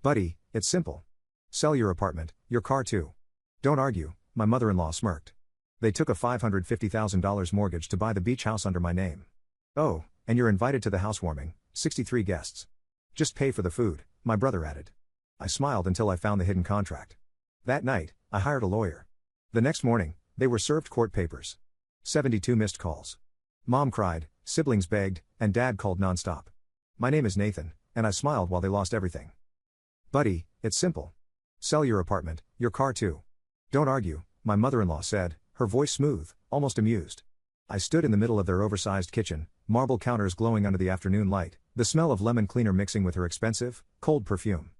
Buddy, it's simple. Sell your apartment, your car too. Don't argue, my mother-in-law smirked. They took a $550,000 mortgage to buy the beach house under my name. Oh, and you're invited to the housewarming, 63 guests. Just pay for the food, my brother added. I smiled until I found the hidden contract. That night, I hired a lawyer. The next morning, they were served court papers. 72 missed calls. Mom cried, siblings begged, and Dad called nonstop. My name is Nathan, and I smiled while they lost everything. Buddy, it's simple. Sell your apartment, your car too. Don't argue, my mother-in-law said, her voice smooth, almost amused. I stood in the middle of their oversized kitchen, marble counters glowing under the afternoon light, the smell of lemon cleaner mixing with her expensive, cold perfume.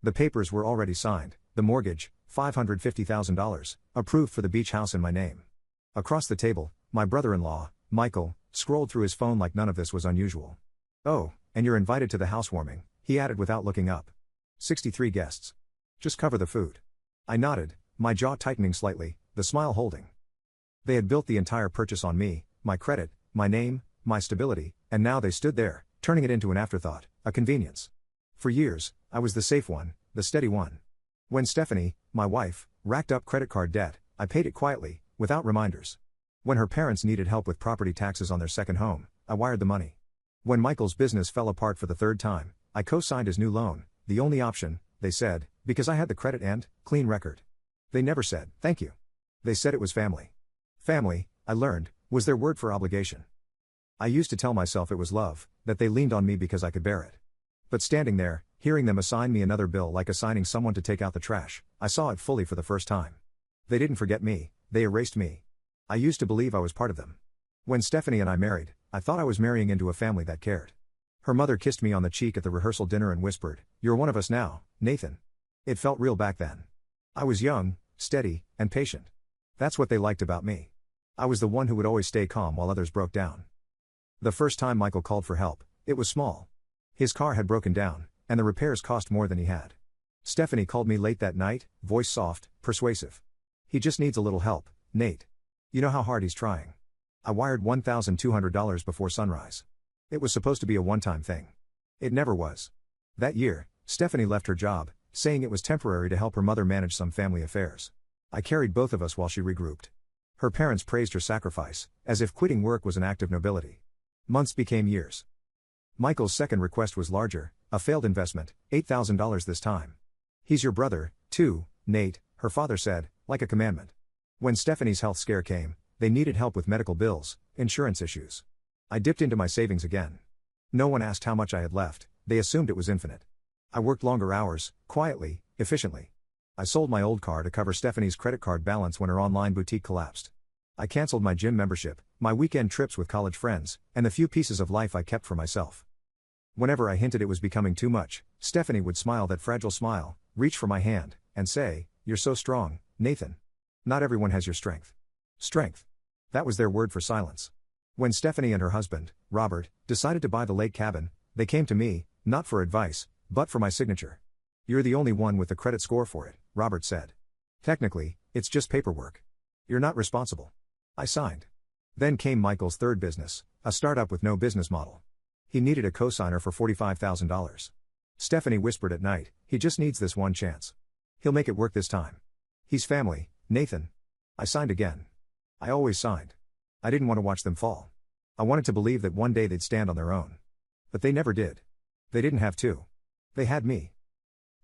The papers were already signed, the mortgage, $550,000, approved for the beach house in my name. Across the table, my brother-in-law, Michael, scrolled through his phone like none of this was unusual. Oh, and you're invited to the housewarming, he added without looking up. 63 guests. Just cover the food. I nodded, my jaw tightening slightly, the smile holding. They had built the entire purchase on me, my credit, my name, my stability, and now they stood there, turning it into an afterthought, a convenience. For years, I was the safe one, the steady one. When Stephanie, my wife, racked up credit card debt, I paid it quietly, without reminders. When her parents needed help with property taxes on their second home, I wired the money. When Michael's business fell apart for the third time, I co-signed his new loan, the only option, they said, because I had the credit and clean record. They never said, thank you. They said it was family. Family, I learned, was their word for obligation. I used to tell myself it was love, that they leaned on me because I could bear it. But standing there, hearing them assign me another bill like assigning someone to take out the trash, I saw it fully for the first time. They didn't forget me, they erased me. I used to believe I was part of them. When Stephanie and I married, I thought I was marrying into a family that cared. Her mother kissed me on the cheek at the rehearsal dinner and whispered, "You're one of us now, Nathan." It felt real back then. I was young, steady, and patient. That's what they liked about me. I was the one who would always stay calm while others broke down. The first time Michael called for help, it was small. His car had broken down, and the repairs cost more than he had. Stephanie called me late that night, voice soft, persuasive. "He just needs a little help, Nate. You know how hard he's trying." I wired $1,200 before sunrise. It was supposed to be a one-time thing. It never was. That year, Stephanie left her job, saying it was temporary to help her mother manage some family affairs. I carried both of us while she regrouped. Her parents praised her sacrifice, as if quitting work was an act of nobility. Months became years. Michael's second request was larger, a failed investment, $8,000 this time. "He's your brother, too, Nate," her father said, like a commandment. When Stephanie's health scare came, they needed help with medical bills, insurance issues. I dipped into my savings again. No one asked how much I had left, they assumed it was infinite. I worked longer hours, quietly, efficiently. I sold my old car to cover Stephanie's credit card balance when her online boutique collapsed. I canceled my gym membership, my weekend trips with college friends, and the few pieces of life I kept for myself. Whenever I hinted it was becoming too much, Stephanie would smile that fragile smile, reach for my hand, and say, "You're so strong, Nathan. Not everyone has your strength." Strength. That was their word for silence. When Stephanie and her husband, Robert, decided to buy the lake cabin, they came to me, not for advice, but for my signature. "You're the only one with the credit score for it," Robert said. "Technically, it's just paperwork. You're not responsible." I signed. Then came Michael's third business, a startup with no business model. He needed a co-signer for $45,000. Stephanie whispered at night, "He just needs this one chance. He'll make it work this time. He's family, Nathan." I signed again. I always signed. I didn't want to watch them fall. I wanted to believe that one day they'd stand on their own. But they never did. They didn't have to. They had me.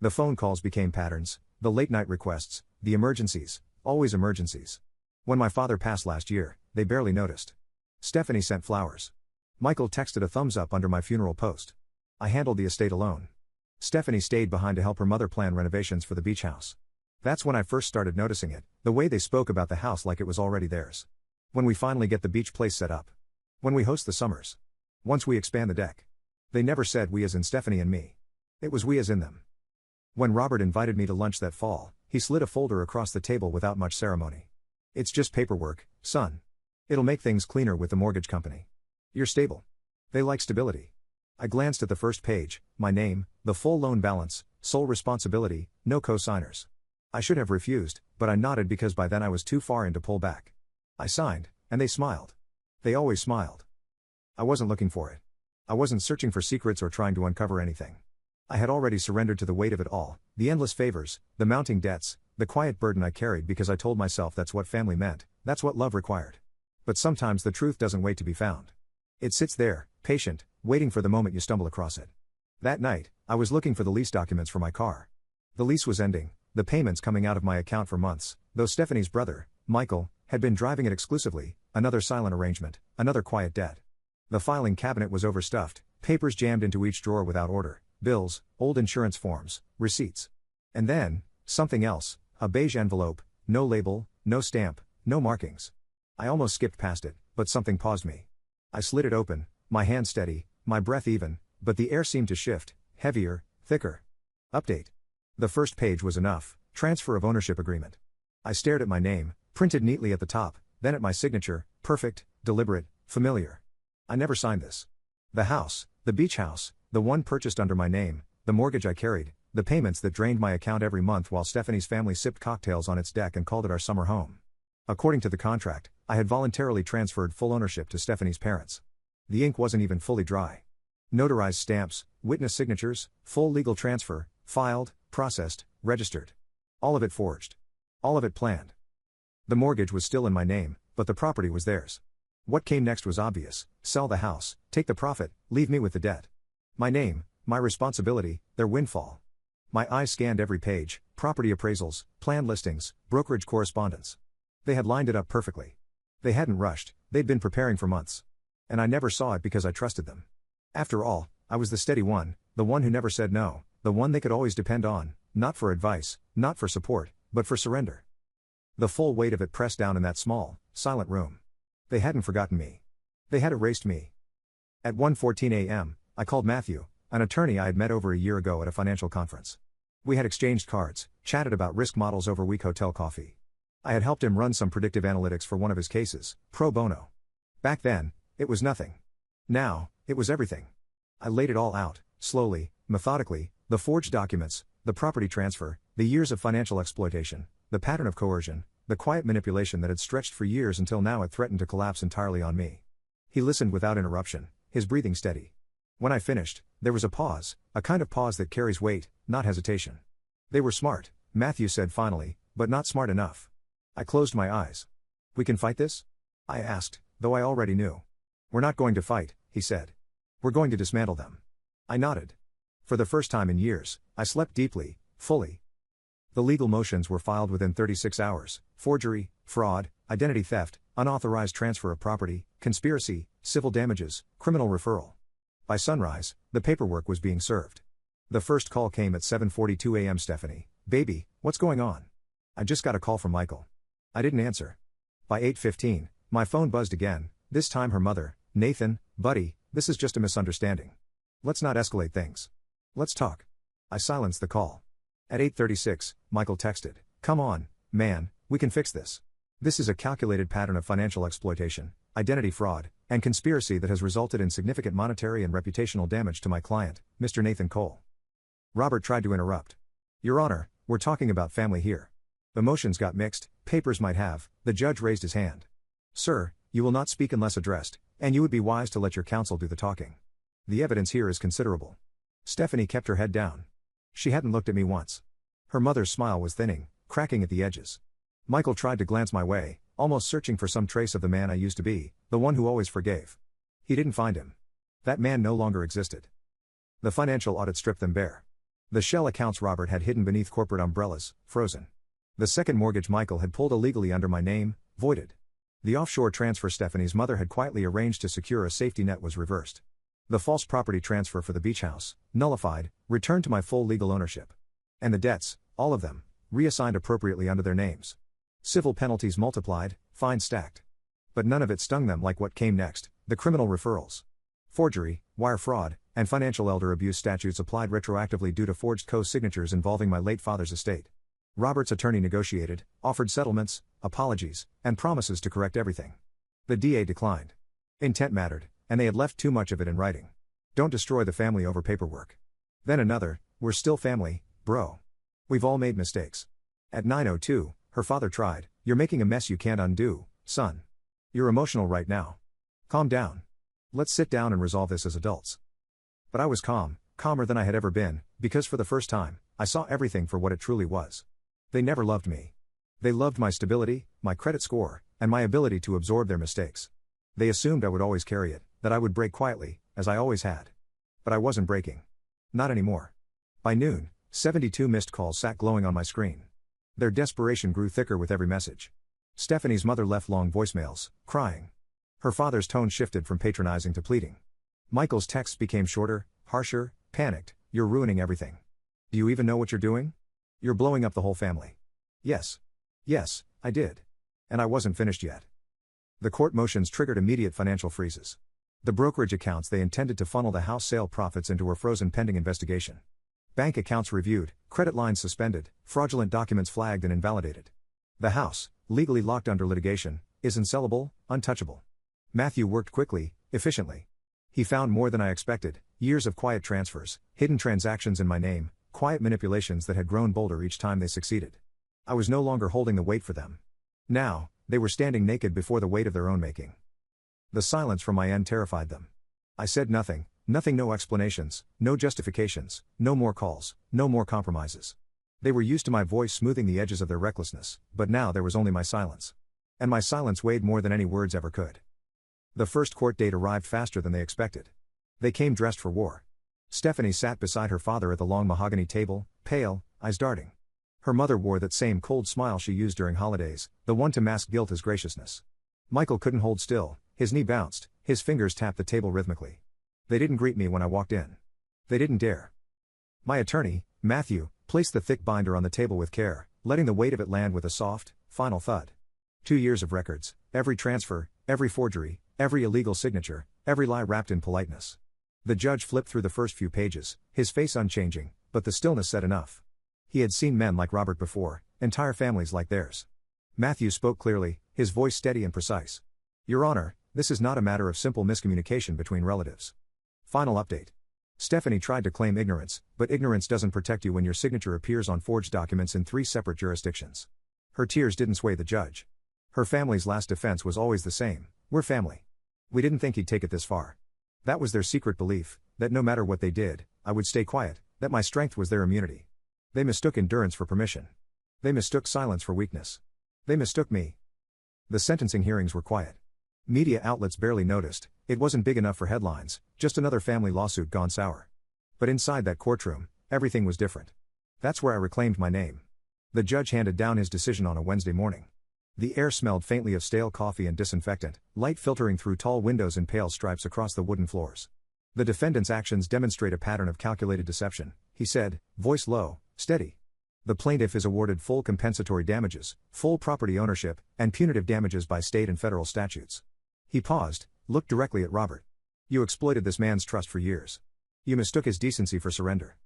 The phone calls became patterns, the late-night requests, the emergencies, always emergencies. When my father passed last year, they barely noticed. Stephanie sent flowers. Michael texted a thumbs up under my funeral post. I handled the estate alone. Stephanie stayed behind to help her mother plan renovations for the beach house. That's when I first started noticing it, the way they spoke about the house like it was already theirs. When we finally get the beach place set up. When we host the summers. Once we expand the deck. They never said we as in Stephanie and me. It was we as in them. When Robert invited me to lunch that fall, he slid a folder across the table without much ceremony. "It's just paperwork, son. It'll make things cleaner with the mortgage company. You're stable." They like stability. I glanced at the first page, my name, the full loan balance, sole responsibility, no co-signers. I should have refused, but I nodded because by then I was too far in to pull back. I signed, and they smiled. They always smiled. I wasn't looking for it. I wasn't searching for secrets or trying to uncover anything. I had already surrendered to the weight of it all, the endless favors, the mounting debts, the quiet burden I carried because I told myself that's what family meant, that's what love required. But sometimes the truth doesn't wait to be found. It sits there, patient, waiting for the moment you stumble across it. That night, I was looking for the lease documents for my car. The lease was ending, the payments coming out of my account for months, though Stephanie's brother, Michael, had been driving it exclusively, another silent arrangement, another quiet debt. The filing cabinet was overstuffed, papers jammed into each drawer without order, bills, old insurance forms, receipts. And then, something else, a beige envelope, no label, no stamp, no markings. I almost skipped past it, but something paused me. I slid it open, my hand steady, my breath even, but the air seemed to shift, heavier, thicker. Update. The first page was enough, transfer of ownership agreement. I stared at my name, printed neatly at the top, then at my signature, perfect, deliberate, familiar. I never signed this. The house, the beach house, the one purchased under my name, the mortgage I carried, the payments that drained my account every month while Stephanie's family sipped cocktails on its deck and called it our summer home. According to the contract, I had voluntarily transferred full ownership to Stephanie's parents. The ink wasn't even fully dry. Notarized stamps, witness signatures, full legal transfer, filed, processed, registered. All of it forged. All of it planned. The mortgage was still in my name, but the property was theirs. What came next was obvious: sell the house, take the profit, leave me with the debt. My name, my responsibility, their windfall. My eyes scanned every page: property appraisals, plan listings, brokerage correspondence. They had lined it up perfectly. They hadn't rushed, they'd been preparing for months. And I never saw it because I trusted them. After all, I was the steady one, the one who never said no, the one they could always depend on, not for advice, not for support, but for surrender. The full weight of it pressed down in that small, silent room. They hadn't forgotten me. They had erased me. At 1:14 a.m., I called Matthew, an attorney I had met over a year ago at a financial conference. We had exchanged cards, chatted about risk models over weak hotel coffee. I had helped him run some predictive analytics for one of his cases, pro bono. Back then, it was nothing. Now, it was everything. I laid it all out, slowly, methodically: the forged documents, the property transfer, the years of financial exploitation, the pattern of coercion, the quiet manipulation that had stretched for years until now it threatened to collapse entirely on me. He listened without interruption, his breathing steady. When I finished, there was a pause, a kind of pause that carries weight, not hesitation. They were smart, Matthew said finally, but not smart enough. I closed my eyes. We can fight this? I asked, though I already knew. We're not going to fight, he said. We're going to dismantle them. I nodded. For the first time in years, I slept deeply, fully. The legal motions were filed within 36 hours: forgery, fraud, identity theft, unauthorized transfer of property, conspiracy, civil damages, criminal referral. By sunrise, the paperwork was being served. The first call came at 7:42 a.m. Stephanie, baby, what's going on? I just got a call from Michael. I didn't answer. By 8:15, my phone buzzed again, this time her mother: Nathan, buddy, this is just a misunderstanding. Let's not escalate things. Let's talk. I silenced the call. At 8:36, Michael texted, come on, man, we can fix this. This is a calculated pattern of financial exploitation, identity fraud, and conspiracy that has resulted in significant monetary and reputational damage to my client, Mr. Nathan Cole. Robert tried to interrupt. Your Honor, we're talking about family here. Emotions got mixed, papers might have. The judge raised his hand. Sir, you will not speak unless addressed, and you would be wise to let your counsel do the talking. The evidence here is considerable. Stephanie kept her head down. She hadn't looked at me once. Her mother's smile was thinning, cracking at the edges. Michael tried to glance my way, almost searching for some trace of the man I used to be, the one who always forgave. He didn't find him. That man no longer existed. The financial audit stripped them bare. The shell accounts Robert had hidden beneath corporate umbrellas, frozen. The second mortgage Michael had pulled illegally under my name, voided. The offshore transfer Stephanie's mother had quietly arranged to secure a safety net was reversed. The false property transfer for the beach house, nullified, returned to my full legal ownership. And the debts, all of them, reassigned appropriately under their names. Civil penalties multiplied, fines stacked. But none of it stung them like what came next: the criminal referrals. Forgery, wire fraud, and financial elder abuse statutes applied retroactively due to forged co-signatures involving my late father's estate. Robert's attorney negotiated, offered settlements, apologies, and promises to correct everything. The DA declined. Intent mattered, and they had left too much of it in writing. Don't destroy the family over paperwork. Then another: we're still family, bro. We've all made mistakes. At 9:02, her father tried, you're making a mess you can't undo, son. You're emotional right now. Calm down. Let's sit down and resolve this as adults. But I was calm, calmer than I had ever been, because for the first time, I saw everything for what it truly was. They never loved me. They loved my stability, my credit score, and my ability to absorb their mistakes. They assumed I would always carry it, that I would break quietly, as I always had. But I wasn't breaking. Not anymore. By noon, 72 missed calls sat glowing on my screen. Their desperation grew thicker with every message. Stephanie's mother left long voicemails, crying. Her father's tone shifted from patronizing to pleading. Michael's texts became shorter, harsher, panicked. You're ruining everything. Do you even know what you're doing? You're blowing up the whole family. Yes. Yes, I did. And I wasn't finished yet. The court motions triggered immediate financial freezes. The brokerage accounts they intended to funnel the house sale profits into were frozen pending investigation. Bank accounts reviewed, credit lines suspended, fraudulent documents flagged and invalidated. The house, legally locked under litigation, is unsellable, untouchable. Matthew worked quickly, efficiently. He found more than I expected, years of quiet transfers, hidden transactions in my name, quiet manipulations that had grown bolder each time they succeeded. I was no longer holding the weight for them. Now, they were standing naked before the weight of their own making. The silence from my end terrified them. I said nothing, no explanations, no justifications, no more calls, no more compromises. They were used to my voice smoothing the edges of their recklessness, but now there was only my silence. And my silence weighed more than any words ever could. The first court date arrived faster than they expected. They came dressed for war. Stephanie sat beside her father at the long mahogany table, pale, eyes darting. Her mother wore that same cold smile she used during holidays, the one to mask guilt as graciousness. Michael couldn't hold still, his knee bounced, his fingers tapped the table rhythmically. They didn't greet me when I walked in. They didn't dare. My attorney, Matthew, placed the thick binder on the table with care, letting the weight of it land with a soft, final thud. 2 years of records, every transfer, every forgery, every illegal signature, every lie wrapped in politeness. The judge flipped through the first few pages, his face unchanging, but the stillness said enough. He had seen men like Robert before, entire families like theirs. Matthew spoke clearly, his voice steady and precise. Your Honor, this is not a matter of simple miscommunication between relatives. Final update. Stephanie tried to claim ignorance, but ignorance doesn't protect you when your signature appears on forged documents in 3 separate jurisdictions. Her tears didn't sway the judge. Her family's last defense was always the same: we're family. We didn't think he'd take it this far. That was their secret belief, that no matter what they did, I would stay quiet, that my strength was their immunity. They mistook endurance for permission. They mistook silence for weakness. They mistook me. The sentencing hearings were quiet. Media outlets barely noticed, it wasn't big enough for headlines, just another family lawsuit gone sour. But inside that courtroom, everything was different. That's where I reclaimed my name. The judge handed down his decision on a Wednesday morning. The air smelled faintly of stale coffee and disinfectant, light filtering through tall windows and pale stripes across the wooden floors. The defendant's actions demonstrate a pattern of calculated deception, he said, voice low, steady. The plaintiff is awarded full compensatory damages, full property ownership, and punitive damages by state and federal statutes. He paused, looked directly at Robert. You exploited this man's trust for years. You mistook his decency for surrender.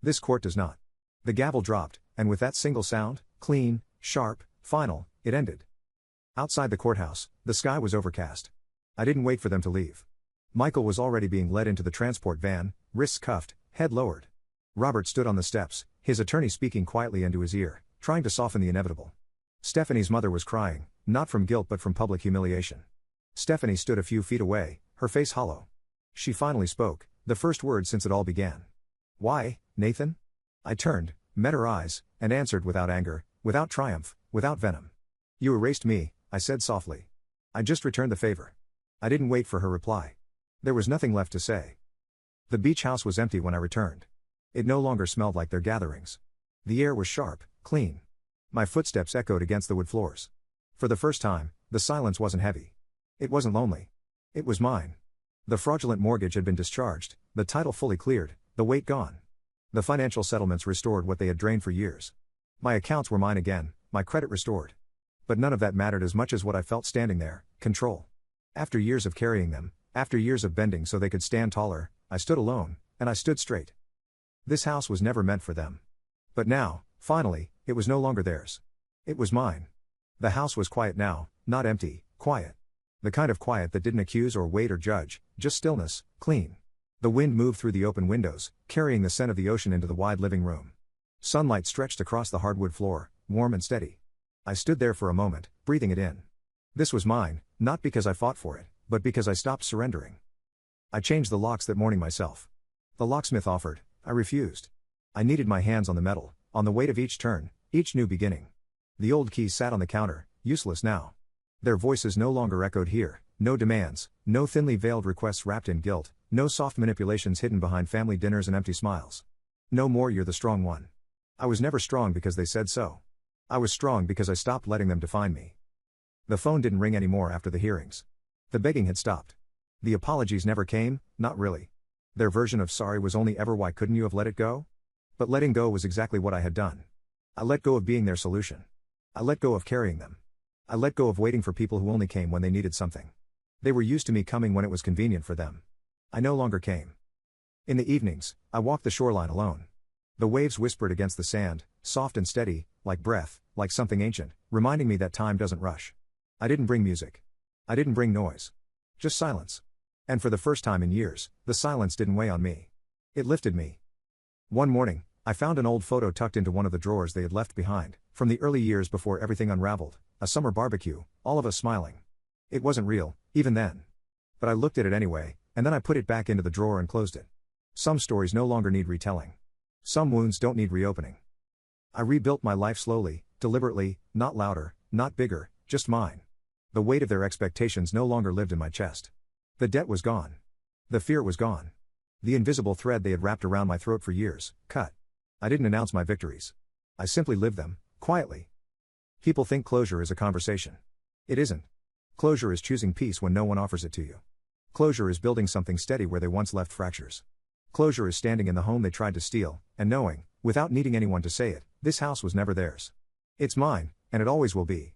This court does not. The gavel dropped, and with that single sound, clean, sharp, final, it ended. Outside the courthouse, the sky was overcast. I didn't wait for them to leave. Michael was already being led into the transport van, wrists cuffed, head lowered. Robert stood on the steps, his attorney speaking quietly into his ear, trying to soften the inevitable. Stephanie's mother was crying, not from guilt but from public humiliation. Stephanie stood a few feet away, her face hollow. She finally spoke, the first word since it all began. Why, Nathan? I turned, met her eyes, and answered without anger, without triumph, without venom. You erased me, I said softly. I just returned the favor. I didn't wait for her reply. There was nothing left to say. The beach house was empty when I returned. It no longer smelled like their gatherings. The air was sharp, clean. My footsteps echoed against the wood floors. For the first time, the silence wasn't heavy. It wasn't lonely. It was mine. The fraudulent mortgage had been discharged, the title fully cleared, the weight gone. The financial settlements restored what they had drained for years. My accounts were mine again, my credit restored. But none of that mattered as much as what I felt standing there: control. After years of carrying them, after years of bending so they could stand taller, I stood alone, and I stood straight. This house was never meant for them. But now, finally, it was no longer theirs. It was mine. The house was quiet now, not empty, quiet. The kind of quiet that didn't accuse or wait or judge, just stillness, clean. The wind moved through the open windows, carrying the scent of the ocean into the wide living room. Sunlight stretched across the hardwood floor, warm and steady. I stood there for a moment, breathing it in. This was mine, not because I fought for it, but because I stopped surrendering. I changed the locks that morning myself. The locksmith offered, I refused. I kneaded my hands on the metal, on the weight of each turn, each new beginning. The old keys sat on the counter, useless now. Their voices no longer echoed here, no demands, no thinly veiled requests wrapped in guilt, no soft manipulations hidden behind family dinners and empty smiles. No more "you're the strong one." I was never strong because they said so. I was strong because I stopped letting them define me. The phone didn't ring anymore after the hearings. The begging had stopped. The apologies never came, not really. Their version of sorry was only ever "why couldn't you have let it go?" But letting go was exactly what I had done. I let go of being their solution. I let go of carrying them. I let go of waiting for people who only came when they needed something. They were used to me coming when it was convenient for them. I no longer came. In the evenings, I walked the shoreline alone. The waves whispered against the sand, soft and steady, like breath, like something ancient, reminding me that time doesn't rush. I didn't bring music. I didn't bring noise. Just silence. And for the first time in years, the silence didn't weigh on me. It lifted me. One morning, I found an old photo tucked into one of the drawers they had left behind, from the early years before everything unraveled, a summer barbecue, all of us smiling. It wasn't real, even then. But I looked at it anyway, and then I put it back into the drawer and closed it. Some stories no longer need retelling. Some wounds don't need reopening. I rebuilt my life slowly, deliberately, not louder, not bigger, just mine. The weight of their expectations no longer lived in my chest. The debt was gone. The fear was gone. The invisible thread they had wrapped around my throat for years, cut. I didn't announce my victories. I simply lived them, quietly. People think closure is a conversation. It isn't. Closure is choosing peace when no one offers it to you. Closure is building something steady where they once left fractures. Closure is standing in the home they tried to steal, and knowing, without needing anyone to say it, this house was never theirs. It's mine, and it always will be.